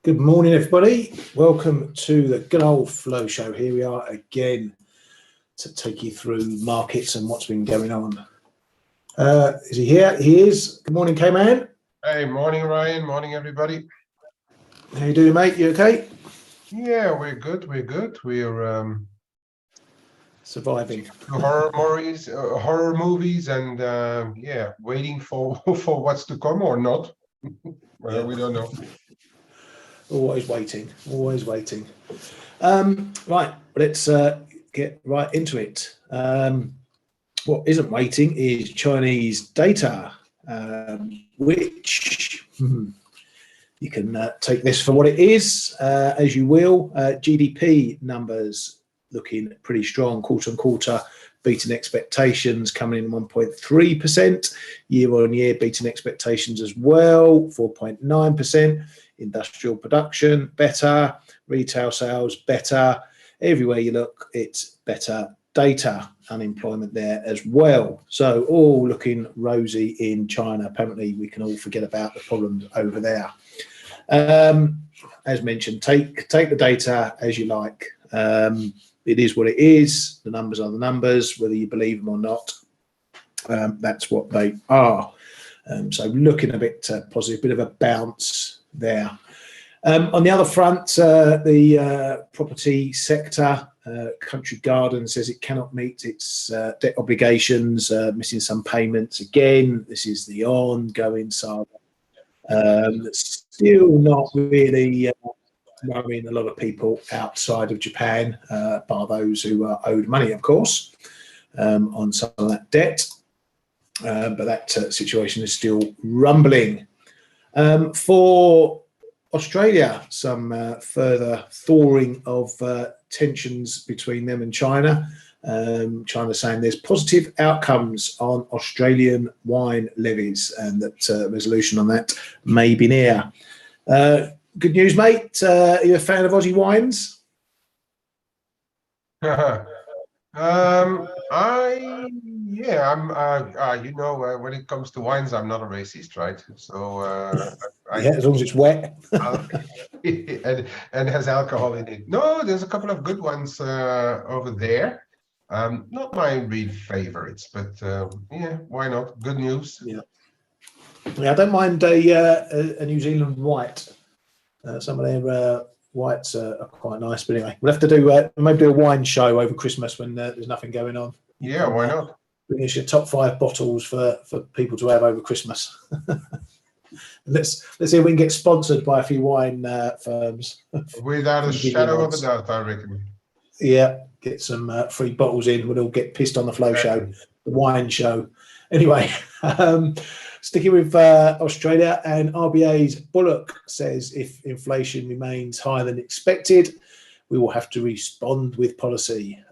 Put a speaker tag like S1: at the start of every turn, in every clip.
S1: Good morning, everybody. Welcome to the good old Flow Show. Here we are again to take you through markets and what's been going on. Is he here? He is. Good morning, K-Man.
S2: Hey, morning, Ryan. Morning, everybody.
S1: How you doing, mate? You okay?
S2: Yeah, we're good. We're good. We're
S1: surviving.
S2: horror movies, and yeah, waiting for for what's to come or not. Well, we don't know.
S1: Always waiting. Always waiting. Right, let's get right into it. What isn't waiting is Chinese data, which you can take this for what it is, as you will. GDP numbers looking pretty strong, quarter on quarter, beating expectations, coming in 1.3%, year on year, beating expectations as well, 4.9%. Industrial production better, retail sales better. Everywhere you look, it's better data. Unemployment there as well. So all looking rosy in China. Apparently we can all forget about the problems over there. As mentioned, take the data as you like. It is what it is. The numbers are the numbers, whether you believe them or not. That's what they are. So looking a bit positive, bit of a bounce there. On the other front, the property sector, Country Garden says it cannot meet its debt obligations, missing some payments again. This is the ongoing saga. Still not really worrying a lot of people outside of Japan, bar those who are owed money, of course, on some of that debt. But that situation is still rumbling. For Australia, some further thawing of tensions between them and China. China saying there's positive outcomes on Australian wine levies and that resolution on that may be near. Good news, mate. Are you a fan of Aussie wines?
S2: I'm you know, when it comes to wines, I'm not a racist, right? So
S1: yeah, as long as it's wet
S2: and has alcohol in it. No, there's a couple of good ones over there. Not my real favorites, but yeah, why not? Good news.
S1: Yeah, I don't mind a New Zealand white. Some of their whites are quite nice, but anyway, we'll have to do maybe do a wine show over Christmas when there's nothing going on.
S2: Yeah, why not?
S1: Bring us your top 5 bottles for people to have over Christmas. let's see if we can get sponsored by a few wine firms.
S2: Without a shadow of a doubt, I reckon.
S1: Yeah, get some free bottles in. We'll all get pissed on the Flow Show, the wine show. Anyway, sticking with Australia, and RBA's Bullock says if inflation remains higher than expected, we will have to respond with policy.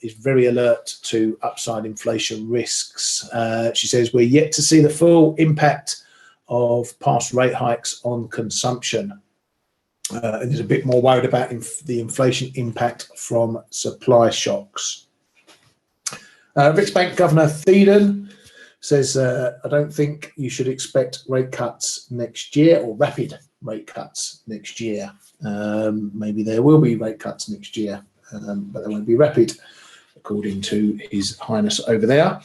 S1: Is very alert to upside inflation risks. She says we're yet to see the full impact of past rate hikes on consumption. And is a bit more worried about the inflation impact from supply shocks. Riksbank Governor Thieden says, I don't think you should expect rate cuts next year, or rapid rate cuts next year. Maybe there will be rate cuts next year, but they won't be rapid, according to His Highness over there.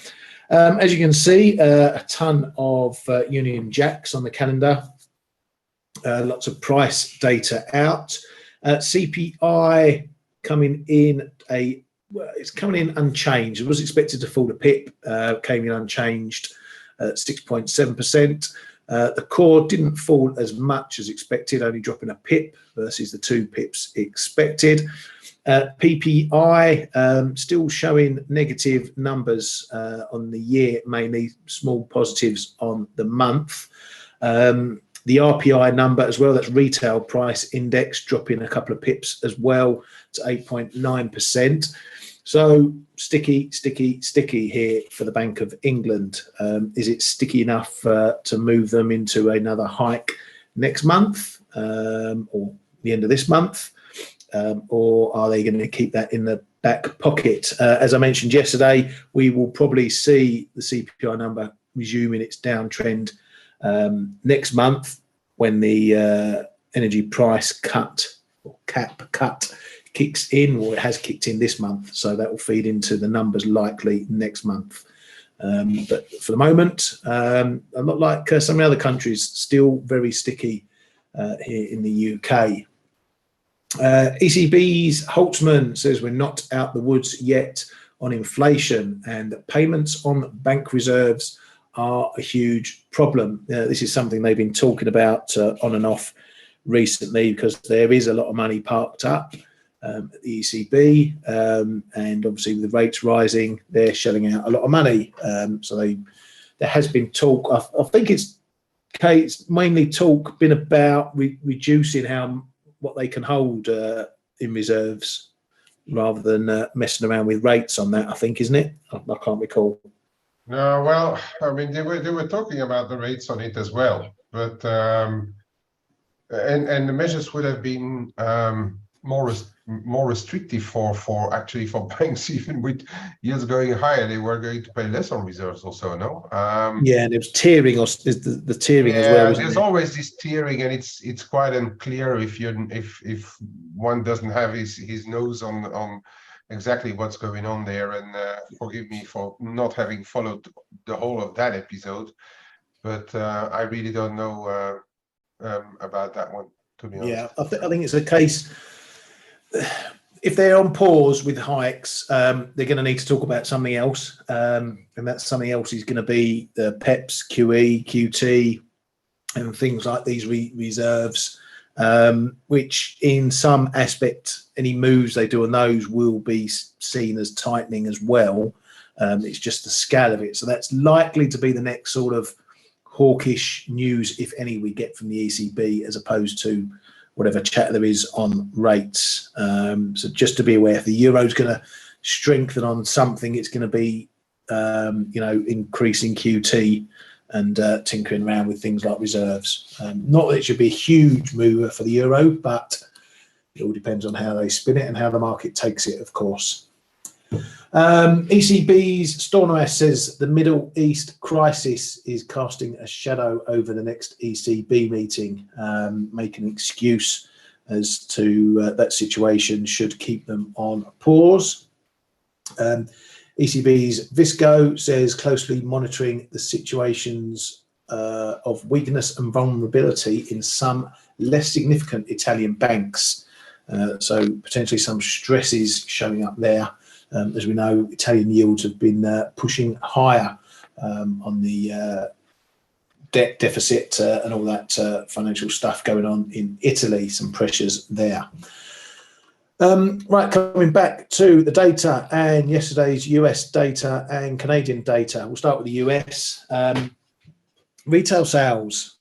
S1: As you can see, a ton of Union Jacks on the calendar. Lots of price data out. CPI coming in it's coming in unchanged. It was expected to fall a pip, came in unchanged at 6.7%. The core didn't fall as much as expected, only dropping a pip versus the 2 pips expected. PPI still showing negative numbers on the year, mainly small positives on the month. The RPI number as well, that's retail price index, dropping a couple of pips as well to 8.9%. So sticky here for the Bank of England. Is it sticky enough to move them into another hike next month or the end of this month? Or are they going to keep that in the back pocket? As I mentioned yesterday, we will probably see the CPI number resuming its downtrend next month when the energy price cut or cap cut kicks in, or it has kicked in this month, so that will feed into the numbers likely next month. But for the moment, a lot like some of the other countries, still very sticky here in the UK. ECB's Holtzman says we're not out the woods yet on inflation, and that payments on bank reserves are a huge problem. This is something they've been talking about on and off recently, because there is a lot of money parked up at the ECB, and obviously with the rates rising, they're shelling out a lot of money. So there has been talk. I think it's mainly talk been about reducing what they can hold in reserves, rather than messing around with rates on that, I think, isn't it? I can't recall.
S2: No, well, I mean, they were talking about the rates on it as well, but and the measures would have been more restrictive for banks. Even with yields going higher, they were going to pay less on reserves also, no?
S1: Yeah, and there was tiering, or the tiering as well.
S2: There's always this tiering, and it's quite unclear if one doesn't have his nose on exactly what's going on there. And forgive me for not having followed the whole of that episode, but I really don't know about that one, to be honest.
S1: Yeah, I think it's a case. If they're on pause with hikes, they're going to need to talk about something else, and that something else is going to be the PEPs, QE, QT, and things like these reserves, which in some aspect, any moves they do on those will be seen as tightening as well. It's just the scale of it. So that's likely to be the next sort of hawkish news, if any, we get from the ECB, as opposed to whatever chat there is on rates. So just to be aware, if the euro's going to strengthen on something, it's going to be, increasing QT and tinkering around with things like reserves. Not that it should be a huge mover for the euro, but it all depends on how they spin it and how the market takes it, of course. ECB's Stornoas says the Middle East crisis is casting a shadow over the next ECB meeting, making an excuse as to that situation should keep them on pause. ECB's Visco says closely monitoring the situations of weakness and vulnerability in some less significant Italian banks. So potentially some stresses showing up there. As we know, Italian yields have been pushing higher on the debt deficit and all that financial stuff going on in Italy, some pressures there. Right, coming back to the data and yesterday's US data and Canadian data. We'll start with the US. Retail sales,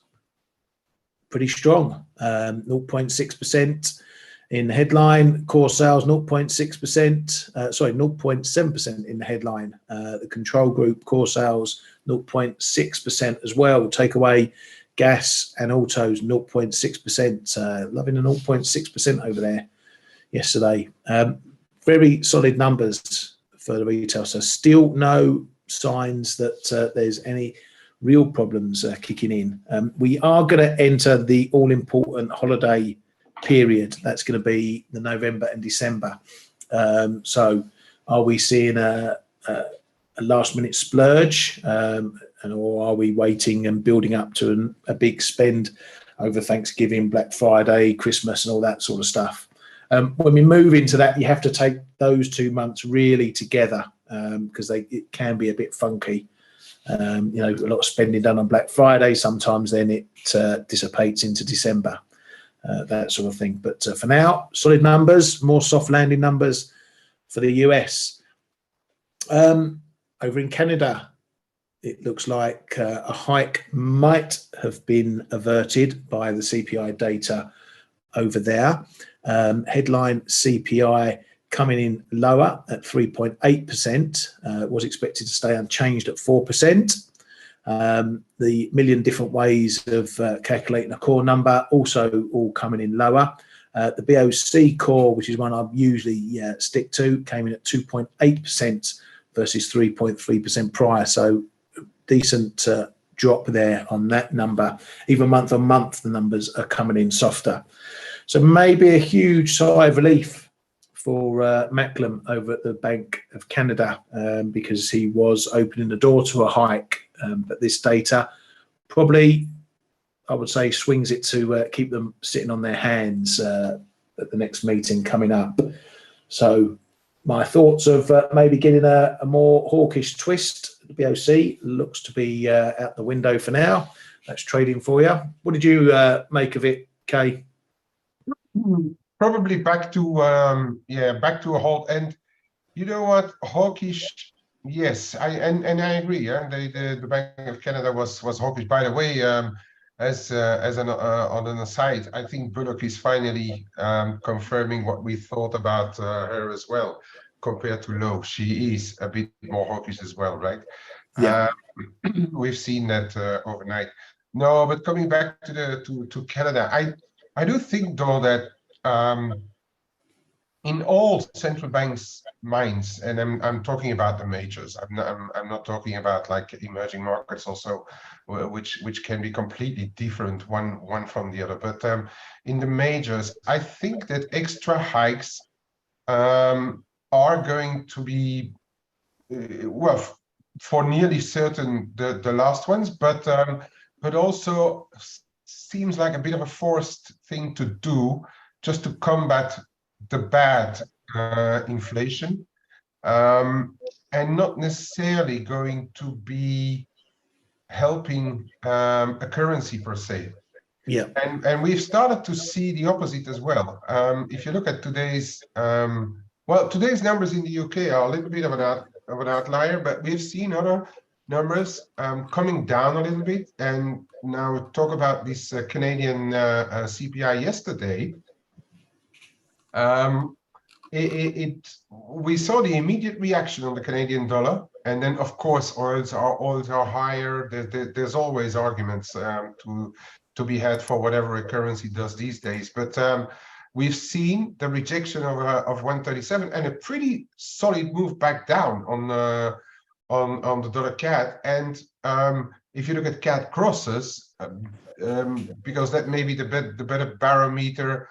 S1: pretty strong, 0.6%. In the headline, core sales 0.7% in the headline. The control group core sales 0.6% as well. Take away gas and autos 0.6%. Loving a 0.6% over there yesterday. Very solid numbers for the retail. So still no signs that there's any real problems kicking in. We are going to enter the all-important holiday period. That's going to be the November and December. So are we seeing a last minute splurge, or are we waiting and building up to a big spend over Thanksgiving, Black Friday, Christmas and all that sort of stuff? When we move into that, you have to take those 2 months really together, because it can be a bit funky. A lot of spending done on Black Friday, sometimes then it dissipates into December. That sort of thing. But for now, solid numbers, more soft landing numbers for the US. Over in Canada, it looks like a hike might have been averted by the CPI data over there. Headline CPI coming in lower at 3.8%, was expected to stay unchanged at 4%. The million different ways of calculating a core number also all coming in lower. The BOC core, which is one I usually stick to, came in at 2.8% versus 3.3% prior. So decent drop there on that number. Even month on month, the numbers are coming in softer. So maybe a huge sigh of relief for Macklem over at the Bank of Canada, because he was opening the door to a hike. But this data probably, I would say, swings it to keep them sitting on their hands at the next meeting coming up. So my thoughts of maybe getting a more hawkish twist at the BOC looks to be out the window for now. That's trading for you. What did you make of it, Kay?
S2: Probably back to back to a halt. And you know what, hawkish, yes, I agree. Yeah, the Bank of Canada was hawkish. By the way, as an on an aside, I think Bullock is finally confirming what we thought about her as well. Compared to Lowe, she is a bit more hawkish as well, right?
S1: Yeah,
S2: we've seen that overnight. No, but coming back to Canada, I do think though that in all central banks' minds, and I'm talking about the majors. I'm not talking about like emerging markets also, which can be completely different one from the other. But in the majors, I think that extra hikes are going to be well, for nearly certain the last ones, but also seems like a bit of a forced thing to do just to combat the bad inflation, and not necessarily going to be helping a currency per se.
S1: yeah,
S2: And we've started to see the opposite as well. If you look at today's well, today's numbers in the UK are a little bit of an outlier, but we've seen other numbers coming down a little bit. And now talk about this Canadian CPI yesterday. We saw the immediate reaction on the Canadian dollar, and then of course oils are higher. There's always arguments to be had for whatever a currency does these days, but we've seen the rejection of 137 and a pretty solid move back down on the dollar CAD. And if you look at CAD crosses, because that may be the better barometer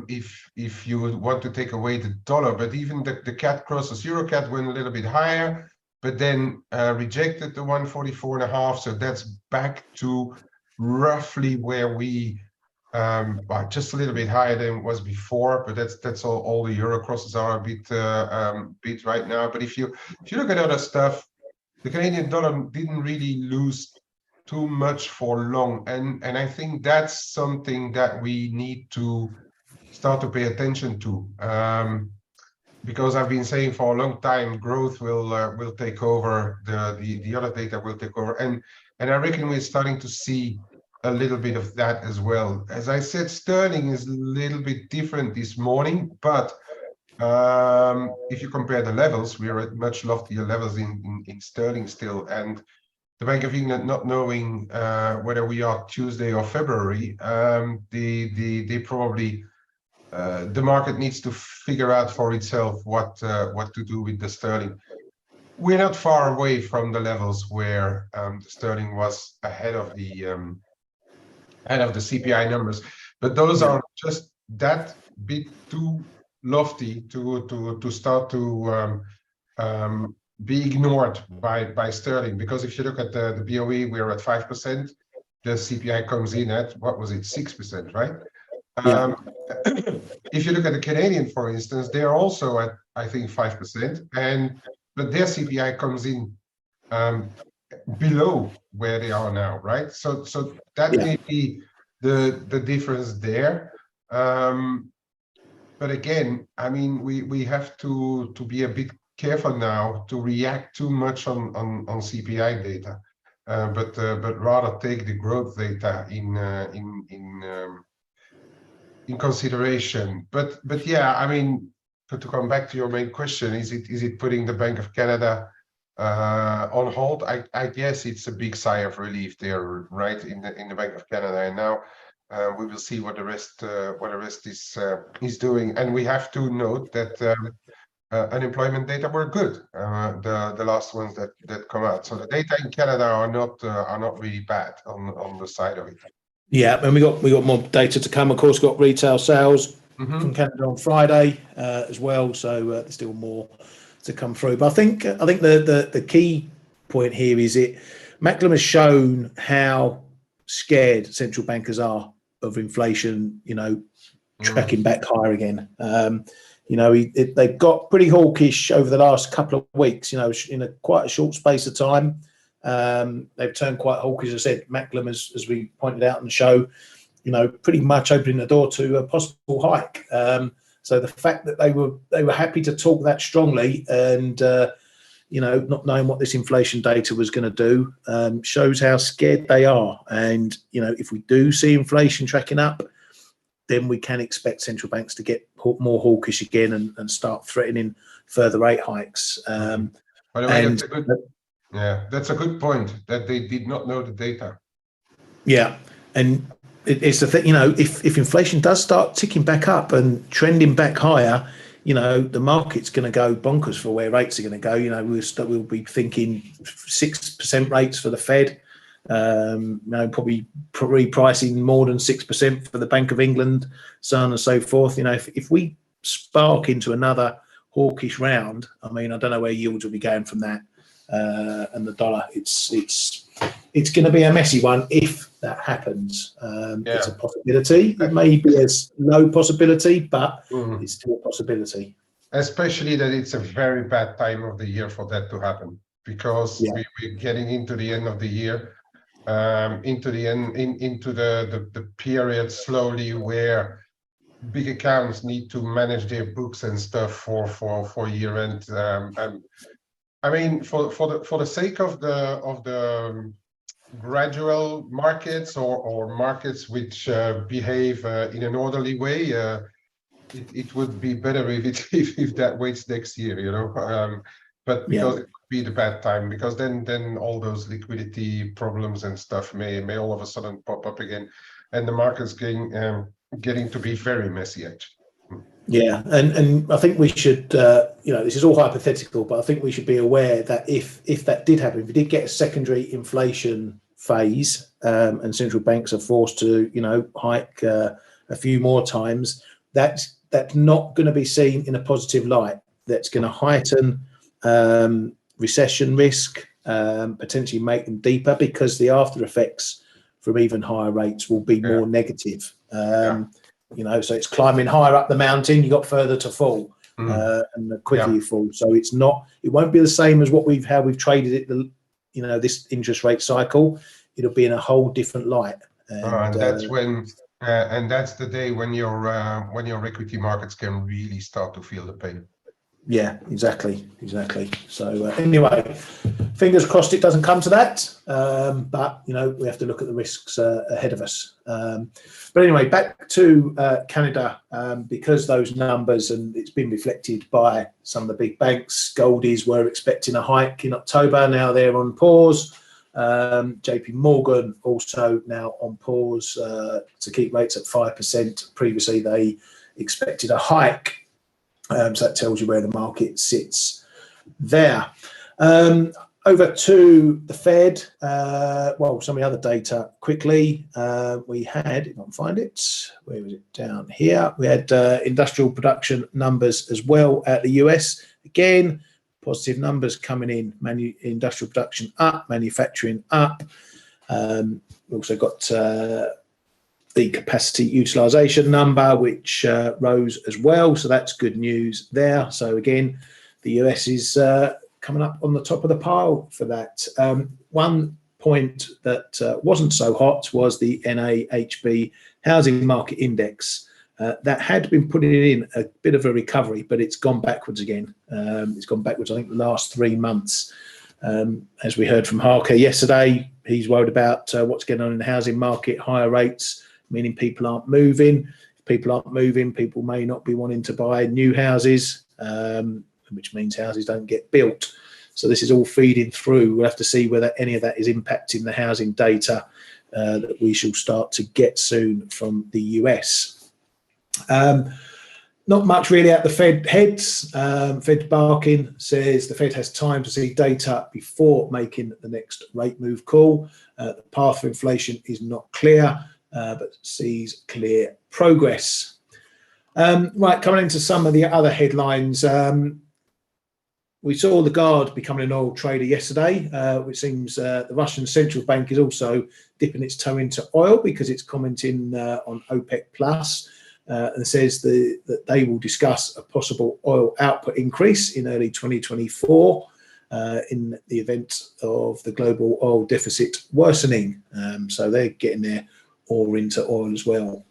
S2: if you would want to take away the dollar, but even the CAD crosses, Euro CAD went a little bit higher, but then rejected the 144.5. So that's back to roughly where we well, just a little bit higher than it was before, but that's all the Euro crosses are a bit right now. But if you look at other stuff, the Canadian dollar didn't really lose too much for long, and I think that's something that we need to start to pay attention to, because I've been saying for a long time, growth will take over, the other data will take over, and I reckon we're starting to see a little bit of that as well. As I said, sterling is a little bit different this morning, but if you compare the levels, we are at much loftier levels in sterling still, and the Bank of England not knowing whether we are Tuesday or February, they probably the market needs to figure out for itself what to do with the sterling. We're not far away from the levels where the sterling was ahead of the CPI numbers, but those are just that bit too lofty to start to be ignored by sterling, because if you look at the BOE, we're at 5%. The CPI comes in at, what was it, 6%, right?
S1: yeah,
S2: If you look at the Canadian, for instance, they're also at, I think, 5%, but their CPI comes in below where they are now, right? So that may be the difference there. But again, I mean, we have to be a bit careful now to react too much on CPI data, but rather take the growth data in consideration. But yeah, I mean, to come back to your main question, is it putting the Bank of Canada on hold? I guess it's a big sigh of relief there, right, in the Bank of Canada, and now we will see what the rest is doing. And we have to note that unemployment data were good. The last ones that come out. So the data in Canada are not really bad on the side of it.
S1: Yeah, and we got more data to come. Of course, got retail sales from Canada on Friday as well. So there's still more to come through. But I think the key point here is Macklem has shown how scared central bankers are of inflation. Tracking back higher again. They've got pretty hawkish over the last couple of weeks. In quite a short space of time. They've turned quite hawkish. As I said, Macklem, as we pointed out in the show, pretty much opening the door to a possible hike. So the fact that they were happy to talk that strongly and not knowing what this inflation data was going to do shows how scared they are. And if we do see inflation tracking up, then we can expect central banks to get more hawkish again and start threatening further rate hikes.
S2: By the way, that's a good point, that they did not know the data. Yeah,
S1: and it's the thing, if inflation does start ticking back up and trending back higher, the market's going to go bonkers for where rates are going to go. We'll be thinking 6% rates for the Fed, probably pricing more than 6% for the Bank of England, so on and so forth. If we spark into another hawkish round, I don't know where yields will be going from that. And the dollar, it's going to be a messy one if that happens. It's a possibility. It may be a low possibility, but it's still a possibility.
S2: Especially that it's a very bad time of the year for that to happen, because we're getting into the end of the year, into the period slowly where big accounts need to manage their books and stuff for year end. For the sake of the gradual markets or markets which behave in an orderly way, it would be better if that waits next year, but because it could be the bad time, because then all those liquidity problems and stuff may all of a sudden pop up again, and the market's getting to be very messy, actually.
S1: Yeah, and I think we should, this is all hypothetical, but I think we should be aware that if that did happen, if we did get a secondary inflation phase and central banks are forced to, hike a few more times, that's not going to be seen in a positive light. That's going to heighten recession risk, potentially make them deeper, because the after effects from even higher rates will be more negative. So it's climbing higher up the mountain, you got further to fall, and the quicker you fall. So it won't be the same as how we've traded it, this interest rate cycle. It'll be in a whole different light.
S2: And that's when, and that's the day when your equity markets can really start to feel the pain.
S1: Yeah, exactly. So anyway, fingers crossed it doesn't come to that. But we have to look at the risks ahead of us. But anyway, back to Canada, because those numbers, and it's been reflected by some of the big banks. Goldies were expecting a hike in October. Now they're on pause. JP Morgan also now on pause to keep rates at 5%. Previously, they expected a hike. So that tells you where the market sits there. Over to the Fed. Some of the other data quickly. We had, if I can find it, where was it? Down here. We had industrial production numbers as well at the US. Again, positive numbers coming in. Industrial production up, manufacturing up. We also got the capacity utilization number, which rose as well. So that's good news there. So again, the US is coming up on the top of the pile for that. One point that wasn't so hot was the NAHB housing market index. That had been putting in a bit of a recovery, but it's gone backwards again. It's gone backwards, I think, the last 3 months. As we heard from Harker yesterday, he's worried about what's going on in the housing market, higher rates, meaning people aren't moving. If people aren't moving, people may not be wanting to buy new houses, which means houses don't get built. So this is all feeding through. We'll have to see whether any of that is impacting the housing data that we shall start to get soon from the US. Not much really at the Fed heads. Fed barking says the Fed has time to see data before making the next rate move call. The path for inflation is not clear, but sees clear progress. Right, coming into some of the other headlines. We saw the Laggard becoming an oil trader yesterday, which seems the Russian central bank is also dipping its toe into oil because it's commenting on OPEC Plus and says that they will discuss a possible oil output increase in early 2024 in the event of the global oil deficit worsening. So they're getting their oar into oil as well.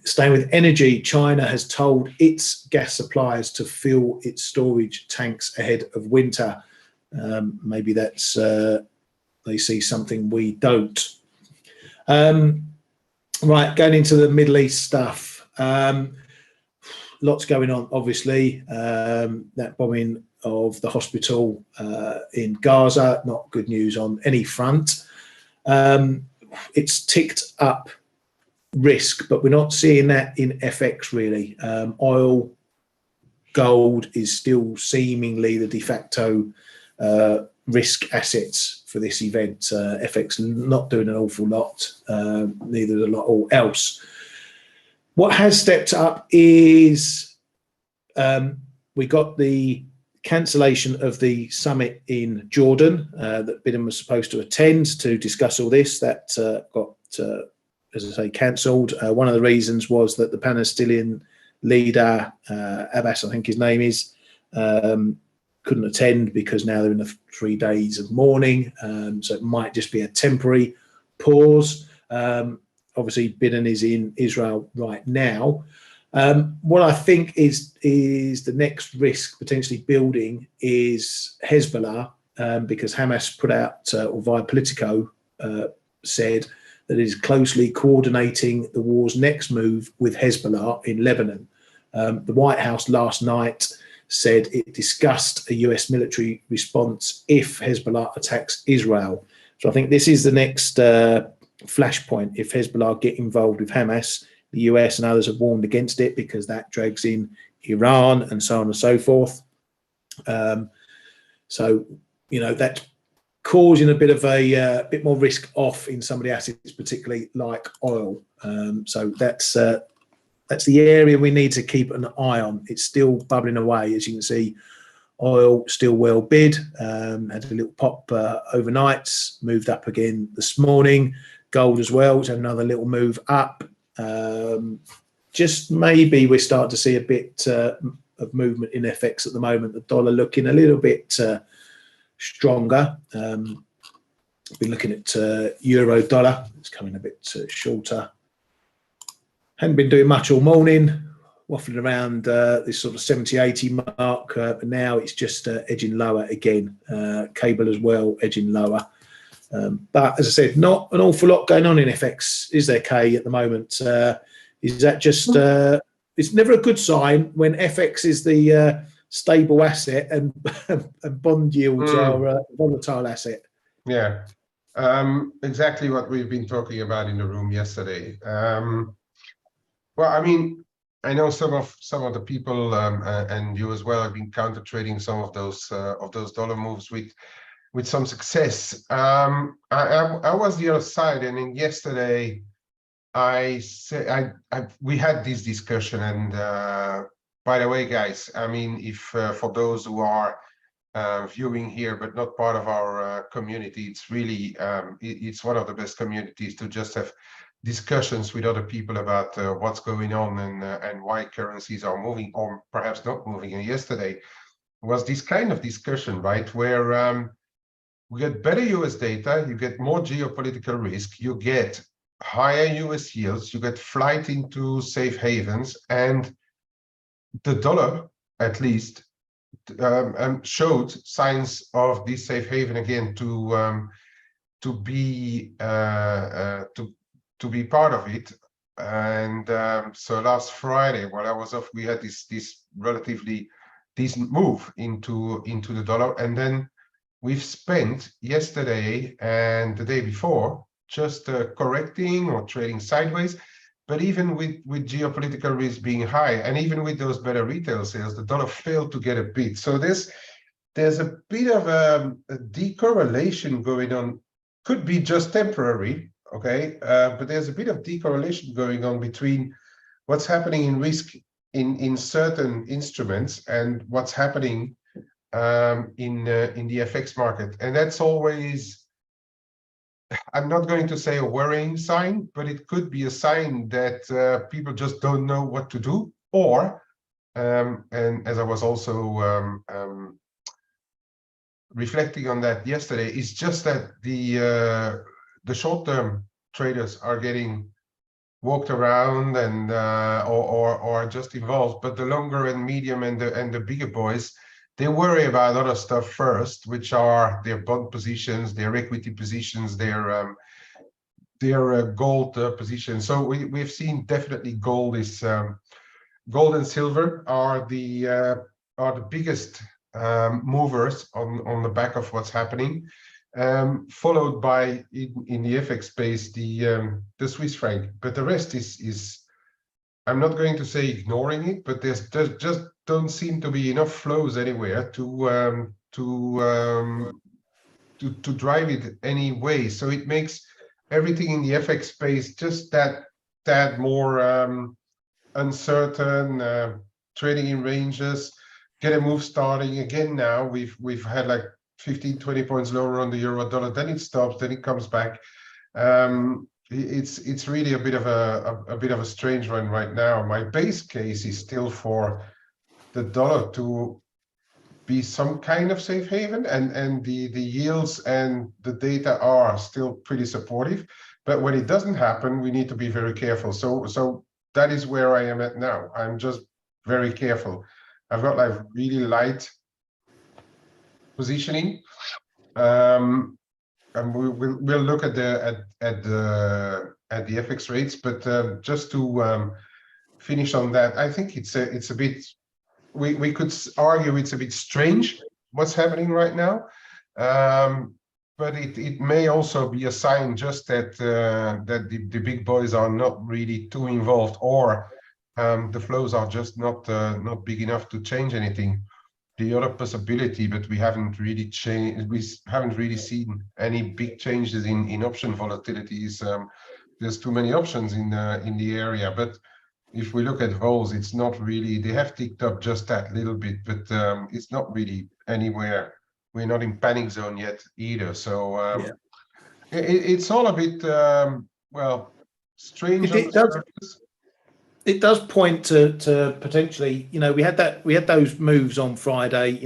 S1: Staying with energy, China has told its gas suppliers to fill its storage tanks ahead of winter. Maybe that's they see something we don't. Right, going into the Middle East stuff. Lots going on, obviously. That bombing of the hospital in Gaza, not good news on any front. It's ticked up risk, but we're not seeing that in FX really. Oil, gold is still seemingly the de facto risk assets for this event. FX not doing an awful lot, neither a lot all else. What has stepped up is we got the cancellation of the summit in Jordan that Biden was supposed to attend to discuss all this. That got as I say, cancelled. One of the reasons was that the Palestinian leader, Abbas, I think his name is, couldn't attend because now they're in the 3 days of mourning. So it might just be a temporary pause. Obviously, Biden is in Israel right now. What I think is the next risk potentially building is Hezbollah, because Hamas put out, or via Politico, said that it is closely coordinating the war's next move with Hezbollah in Lebanon. The White House last night said it discussed a US military response if Hezbollah attacks Israel. So I think this is the next flashpoint. If Hezbollah get involved with Hamas, the US and others have warned against it because that drags in Iran and so on and so forth. So, you know, that's causing a bit of a bit more risk off in some of the assets, particularly like oil. So that's the area we need to keep an eye on. It's still bubbling away, as you can see. Oil still well bid, had a little pop overnight, moved up again this morning. Gold as well, so another little move up. Just maybe we're starting to see a bit of movement in FX at the moment. The dollar looking a little bit stronger. Been looking at euro dollar. It's coming a bit shorter. Hadn't been doing much all morning, waffling around this sort of 70-80 mark, but now it's just edging lower again. Cable as well, edging lower. But as I said, not an awful lot going on in FX, is there, Kay, at the moment? Is that just, it's never a good sign when FX is the stable asset and bond yields are a volatile asset.
S2: Yeah, exactly what we've been talking about in the room yesterday. Well, I mean, I know some of the people and you as well have been counter trading some of those dollar moves with some success. I was the other side, and then yesterday we had this discussion. And by the way, guys, I mean, if for those who are viewing here but not part of our community, it's really it's one of the best communities to just have discussions with other people about what's going on and why currencies are moving or perhaps not moving. And yesterday was this kind of discussion, right, where we get better US data, you get more geopolitical risk, you get higher US yields, you get flight into safe havens, and the dollar, at least, showed signs of this safe haven again to be part of it. And so last Friday, while I was off, we had this relatively decent move into the dollar, and then we've spent yesterday and the day before just correcting or trading sideways. But even with geopolitical risk being high, and even with those better retail sales, the dollar failed to get a beat. So there's a bit of a decorrelation going on. Could be just temporary, okay? But there's a bit of decorrelation going on between what's happening in risk in certain instruments and what's happening in the FX market. And that's always, I'm not going to say a worrying sign, but it could be a sign that people just don't know what to do. Or, and as I was also reflecting on that yesterday, it's just that the short-term traders are getting walked around and or just involved, but the longer and medium and the bigger boys, they worry about other stuff first, which are their bond positions, their equity positions, their gold positions. So we've seen definitely gold is gold and silver are the biggest movers on the back of what's happening, followed by in the FX space the Swiss franc. But the rest is I'm not going to say ignoring it, but there's just don't seem to be enough flows anywhere to drive it anyway. So it makes everything in the FX space just that more uncertain, trading in ranges, get a move starting again. Now we've had like 15-20 points lower on the euro dollar, then it stops, then it comes back. It's really a bit of a strange one right now. My base case is still for the dollar to be some kind of safe haven, and the yields and the data are still pretty supportive. But when it doesn't happen, we need to be very careful. So that is where I am at now. I'm just very careful. I've got like really light positioning, and we'll look at the FX rates. But just to finish on that, I think it's a bit. We could argue it's a bit strange what's happening right now, but it may also be a sign just that that the big boys are not really too involved, or the flows are just not big enough to change anything. The other possibility, but we haven't really seen any big changes in option volatilities. There's too many options in the area, but if we look at vols, it's not really, they have ticked up just that little bit, but it's not really anywhere. We're not in panic zone yet either. So it's all a bit, well, strange on the surface.
S1: It does point to potentially, we had those moves on Friday,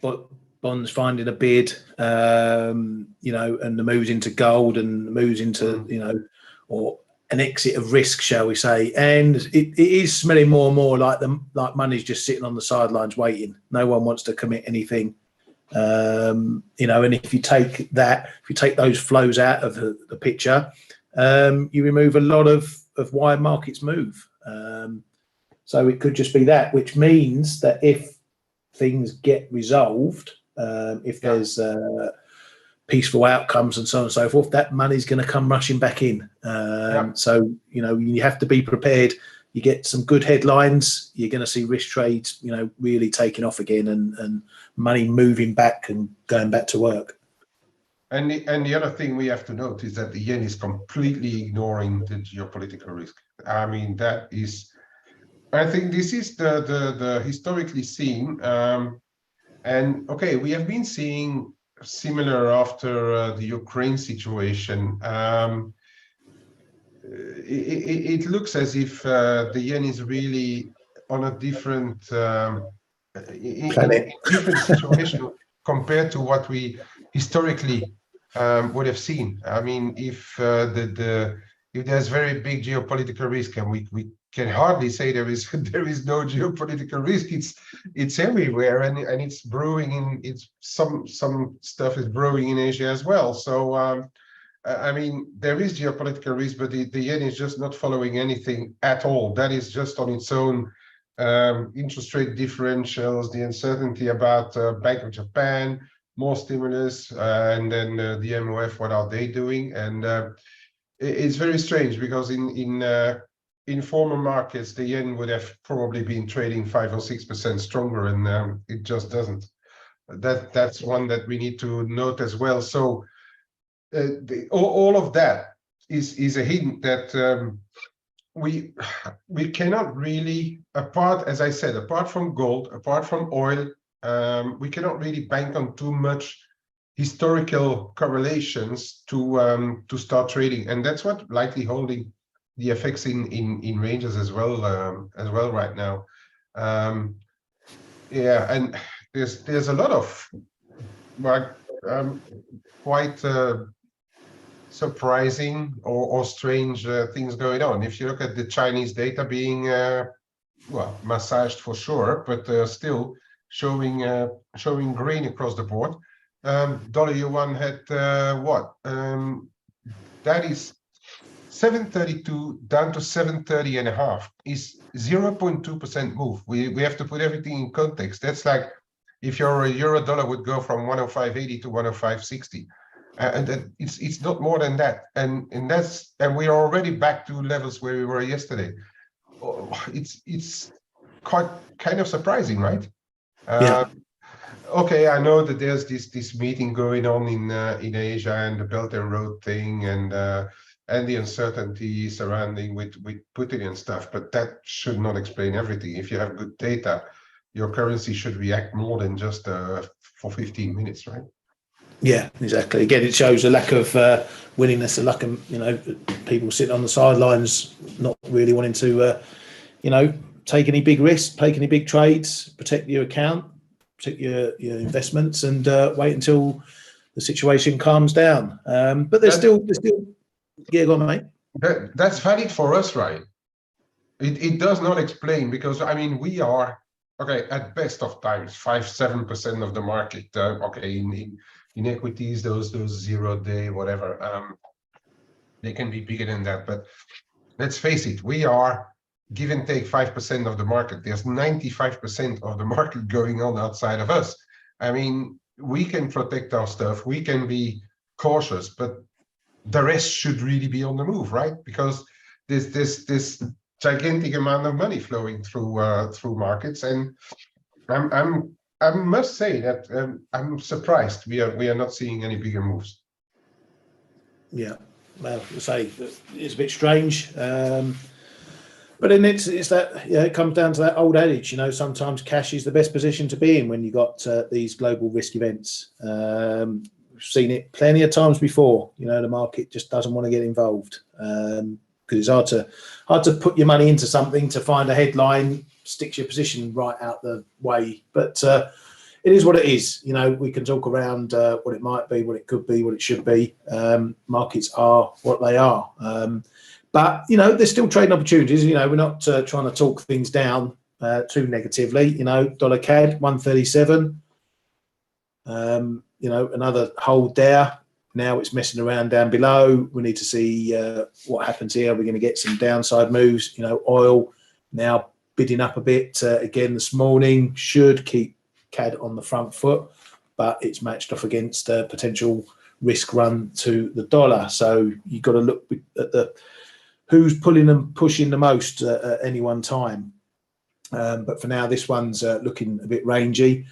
S1: but bonds finding a bid, and the moves into gold and the moves into, or an exit of risk, shall we say. And it is smelling more and more like money's just sitting on the sidelines waiting. No one wants to commit anything. And if you take those flows out of the picture, you remove a lot of why markets move. So it could just be that, which means that if things get resolved, if there's peaceful outcomes and so on and so forth, that money's going to come rushing back in. So you have to be prepared. You get some good headlines, you're going to see risk trades really taking off again, and money moving back and going back to work.
S2: And the other thing we have to note is that the yen is completely ignoring the geopolitical risk. I mean, I think this is the historically seen. And okay, we have been seeing similar after the Ukraine situation. It looks as if the yen is really on a different different situation compared to what we historically would have seen. I mean, if there's very big geopolitical risk, and we can hardly say there is no geopolitical risk. It's everywhere, and it's brewing some stuff is brewing in Asia as well. So I mean, there is geopolitical risk, but the yen is just not following anything at all. That is just on its own. Interest rate differentials, the uncertainty about Bank of Japan, more stimulus, and then the MOF, what are they doing? And it's very strange, because in in former markets, the yen would have probably been trading 5 or 6% stronger, and it just doesn't. That's one that we need to note as well. So all of that is a hint that we cannot really, as I said, apart from gold, apart from oil, we cannot really bank on too much historical correlations to start trading, and that's what likely holding the FX in ranges as well right now. Yeah, and there's a lot of quite surprising or strange things going on. If you look at the Chinese data being well, massaged for sure, but still showing green across the board. Dollar yuan had what? That is 732 down to 730 and a half is 0.2% move. We have to put everything in context. That's like if your euro dollar would go from 105.80 to 105.60. And it's not more than that, and we are already back to levels where we were yesterday. It's quite kind of surprising, right?
S1: Yeah.
S2: Okay, I know that there's this meeting going on in Asia and the Belt and Road thing and the uncertainty surrounding with Putin and stuff, but that should not explain everything. If you have good data, your currency should react more than just for 15 minutes, right?
S1: Yeah, exactly. Again, it shows a lack of willingness, a lack of, people sitting on the sidelines, not really wanting to, take any big risks, take any big trades, protect your account, protect your investments, and wait until the situation calms down. But there's still, yeah, go on, mate.
S2: That's valid for us, right? It does not explain, because I mean we are okay at best of times 5-7% of the market. Okay, in equities, those 0-day whatever, they can be bigger than that. But let's face it, we are give and take 5% of the market. There's 95% of the market going on outside of us. I mean, we can protect our stuff, we can be cautious, but the rest should really be on the move, right? Because there's this gigantic amount of money flowing through markets, and I must say that I'm surprised we are not seeing any bigger moves.
S1: Yeah, well, I say it's a bit strange, but then it's that it comes down to that old adage, sometimes cash is the best position to be in when you got these global risk events. We've seen it plenty of times before. The market just doesn't want to get involved because it's hard to put your money into something to find a headline, sticks your position right out the way. But it is what it is. We can talk around what it might be, what it could be, what it should be. Markets are what they are. But there's still trading opportunities. We're not trying to talk things down too negatively. Dollar CAD 137. Another hold there. Now it's messing around down below. We need to see what happens here. We're going to get some downside moves. Oil now bidding up a bit again this morning. Should keep CAD on the front foot, but it's matched off against a potential risk run to the dollar. So you've got to look at who's pulling and pushing the most at any one time. But for now, this one's looking a bit rangy.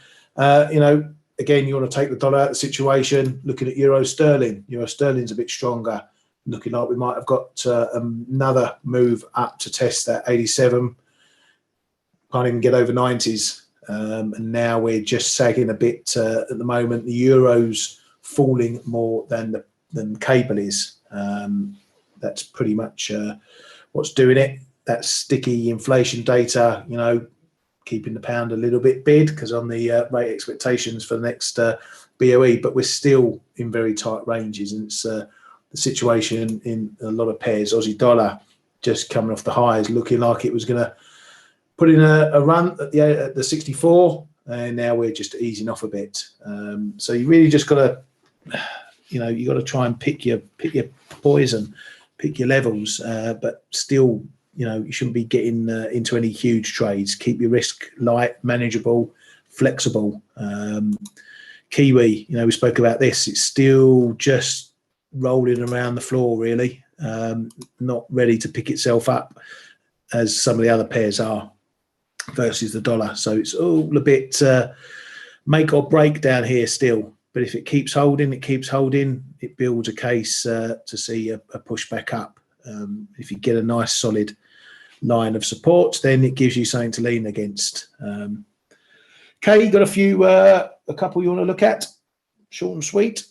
S1: Again, you want to take the dollar out of the situation. Looking at euro sterling. Euro sterling's a bit stronger. Looking like we might have got another move up to test that 87. Can't even get over 90s. And now we're just sagging a bit at the moment. The euro's falling more than cable is. That's pretty much what's doing it. That sticky inflation data, keeping the pound a little bit bid because on the rate expectations for the next BOE, but we're still in very tight ranges, and it's the situation in a lot of pairs. Aussie dollar just coming off the highs, looking like it was going to put in a run at the 64, and now we're just easing off a bit. So you really just got to, you got to try and pick your poison, pick your levels, but still. You shouldn't be getting into any huge trades. Keep your risk light, manageable, flexible. Kiwi, we spoke about this. It's still just rolling around the floor, really. Not ready to pick itself up. as some of the other pairs are versus the dollar. So it's all a bit make or break down here still. But if it keeps holding, it builds a case to see a push back up. If you get a nice solid line of support, then it gives you something to lean against. Kay, you got a couple you want to look at? Short and sweet.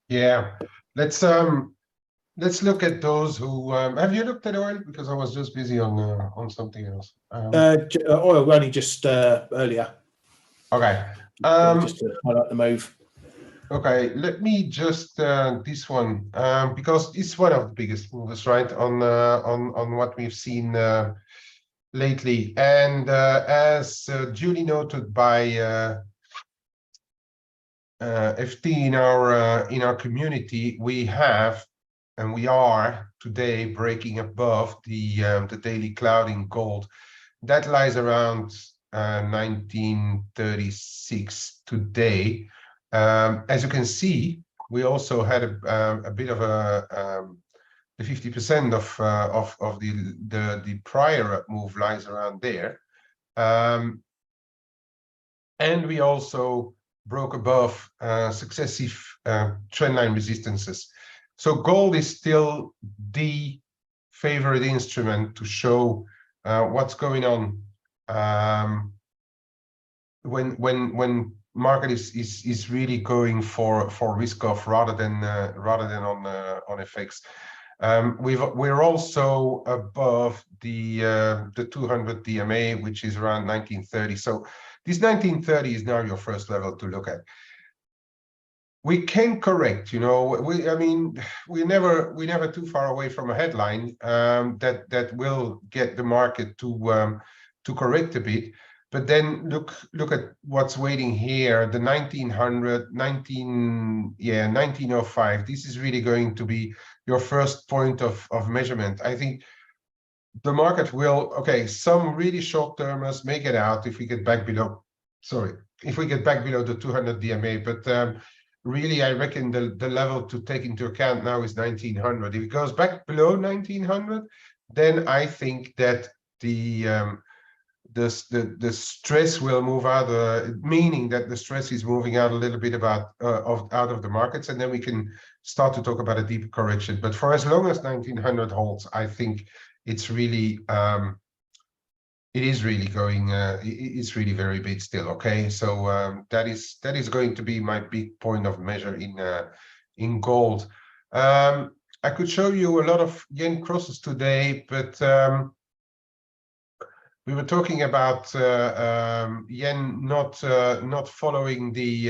S2: Yeah, let's look at those who have you looked at oil? Because I was just busy on something else.
S1: Oil only just earlier.
S2: Okay.
S1: Just to highlight the move.
S2: Okay, let me just this one because it's one of the biggest movers, right? On what we've seen lately, and as duly noted by FT in our community, we have and we are today breaking above the daily cloud in gold. That lies around 1936 today. As you can see, we also had a bit of the 50% of the prior move lies around there, and we also broke above successive trendline resistances. So gold is still the favorite instrument to show what's going on when market is really going for risk off rather than on FX. We're also above the 200 DMA, which is around 1930. So this 1930 is now your first level to look at. We can correct, you know. I mean, we're never too far away from a headline that will get the market to correct a bit. But then look at what's waiting here, the 1905. This is really going to be your first point of measurement. I think the market will, okay, some really short-termers may get out if we get back below, if we get back below the 200 DMA. But really, I reckon the level to take into account now is 1900. If it goes back below 1900, then I think that the stress will move out, meaning that the stress is moving out a little bit out of the markets, and then we can start to talk about a deeper correction. But for as long as 1900 holds, I think it's really it is really going it's really very big still. Okay, so that is going to be my big point of measure in gold. I could show you a lot of yen crosses today, but we were talking about yen not following the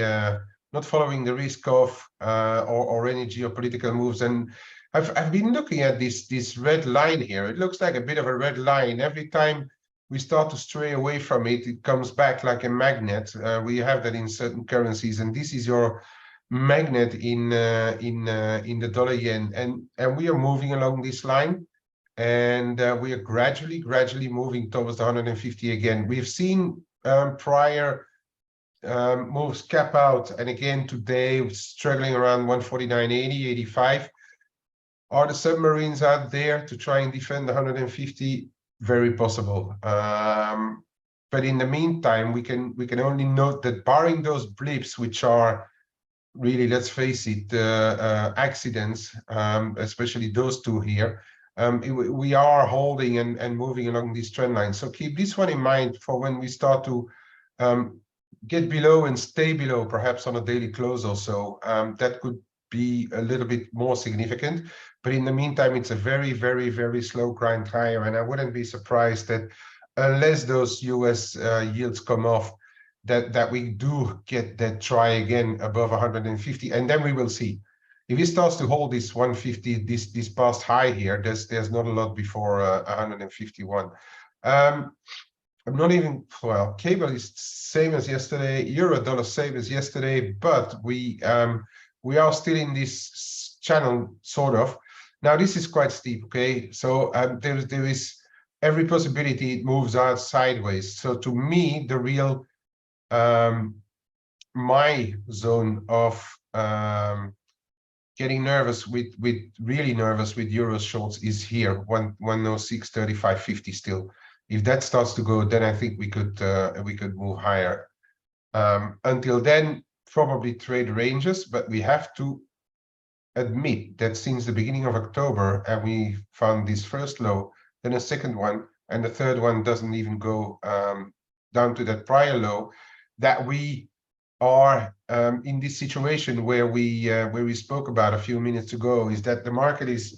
S2: risk of or any geopolitical moves. And I've been looking at this red line here. It looks like a bit of a red line. Every time we start to stray away from it, it comes back like a magnet. We have that in certain currencies, and this is your magnet in the dollar yen, and we are moving along this line. And we are gradually moving towards the 150 again. We've seen prior moves cap out, and again today struggling around 149.80, 85. Are the submarines out there to try and defend the 150? Very possible. But in the meantime, we can only note that barring those blips, which are really, let's face it, accidents, especially those two here. We are holding and moving along this trend line. So keep this one in mind for when we start to get below and stay below, perhaps on a daily close or so. That could be a little bit more significant. But in the meantime, it's a very slow grind higher. And I wouldn't be surprised that unless those US yields come off, that we do get that try again above 150. And then we will see. If it starts to hold this 150, this past high here, there's not a lot before 151. I'm not even, well, cable is same as yesterday, euro dollar same as yesterday, but we are still in this channel sort of. Now this is quite steep, okay? So there is every possibility it moves out sideways. So to me, the real my zone of getting nervous really nervous with euro shorts is here, 106.35.50 still. If that starts to go, then I think we could move higher. Until then, probably trade ranges, but we have to admit that since the beginning of October, and we found this first low, then a second one, and the third one doesn't even go down to that prior low, that we are in this situation where we spoke about a few minutes ago, is that the market is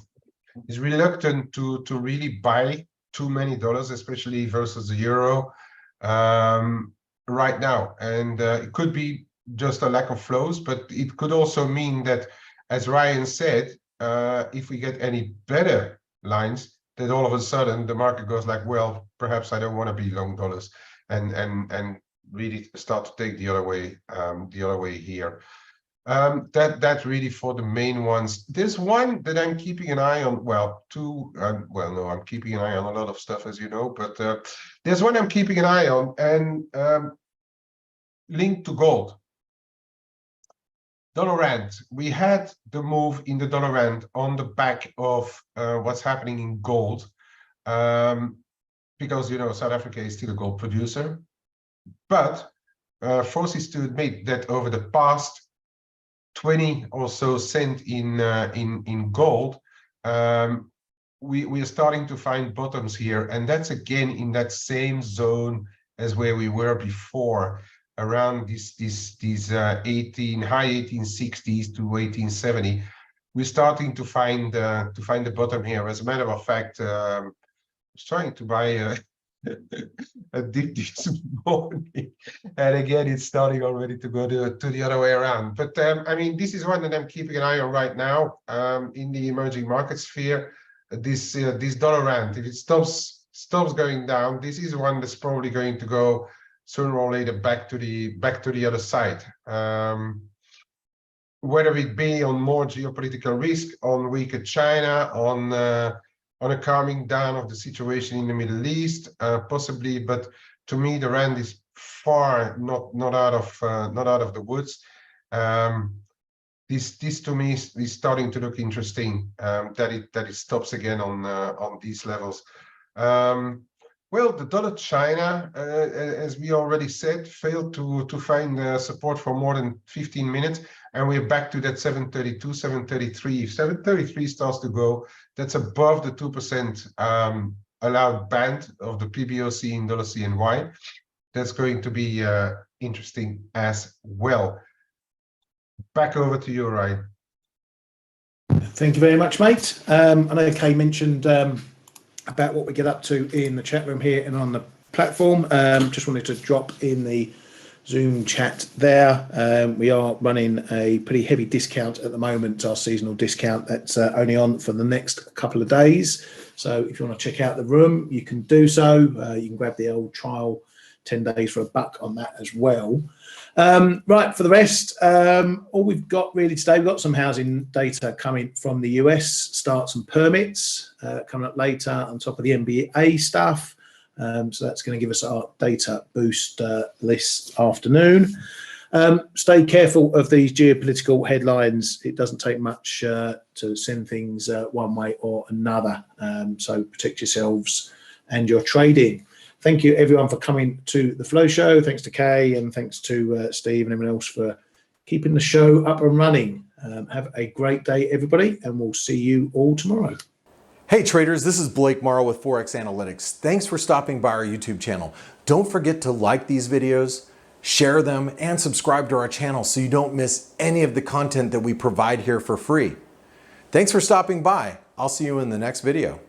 S2: reluctant to really buy too many dollars, especially versus the euro right now. And it could be just a lack of flows, but it could also mean that, as Ryan said, if we get any better lines, that all of a sudden the market goes like, well, perhaps I don't want to be long dollars, and really start to take the other way here. That's really for the main ones. There's one that I'm keeping an eye on. Well, two. Well, no, I'm keeping an eye on a lot of stuff, as you know. But there's one I'm keeping an eye on, and linked to gold. Dollar rand. We had the move in the dollar rand on the back of what's happening in gold, because South Africa is still a gold producer, but forces to admit that over the past 20 or so cent in gold, we are starting to find bottoms here, and that's again in that same zone as where we were before, around these high 1860s to 1870. We're starting to find the bottom here. As a matter of fact, I was trying to buy a dip this morning, and again it's starting already to go to the other way around. But I mean, this is one that I'm keeping an eye on right now in the emerging market sphere. This dollar rand, if it stops going down, this is one that's probably going to go sooner or later back to the other side. Whether it be on more geopolitical risk, on weaker China, on a calming down of the situation in the Middle East, possibly. But to me, the rand is far not out of the woods. This to me is starting to look interesting. That it stops again on these levels. Well, the dollar China, as we already said, failed to find support for more than 15 minutes, and we're back to that 732, 733. If 733 starts to go, that's above the 2% allowed band of the PBOC in dollar CNY. That's going to be interesting as well. Back over to you, Ryan.
S1: Thank you very much, mate. I know Kay mentioned about what we get up to in the chat room here and on the platform. Just wanted to drop in the Zoom chat there. We are running a pretty heavy discount at the moment, our seasonal discount that's only on for the next couple of days. So if you want to check out the room, you can do so. You can grab the old trial 10 days for $1 on that as well. Right, for the rest, all we've got really today, we've got some housing data coming from the US, starts and permits coming up later on top of the NBA stuff. So that's going to give us our data boost this afternoon. Stay careful of these geopolitical headlines. It doesn't take much to send things one way or another. So protect yourselves and your trading. Thank you, everyone, for coming to the Flow Show. Thanks to Kay and thanks to Steve and everyone else for keeping the show up and running. Have a great day, everybody, and we'll see you all tomorrow.
S3: Hey traders, this is Blake Morrow with ForexAnalytix. Thanks for stopping by our YouTube channel. Don't forget to like these videos, share them, and subscribe to our channel so you don't miss any of the content that we provide here for free. Thanks for stopping by. I'll see you in the next video.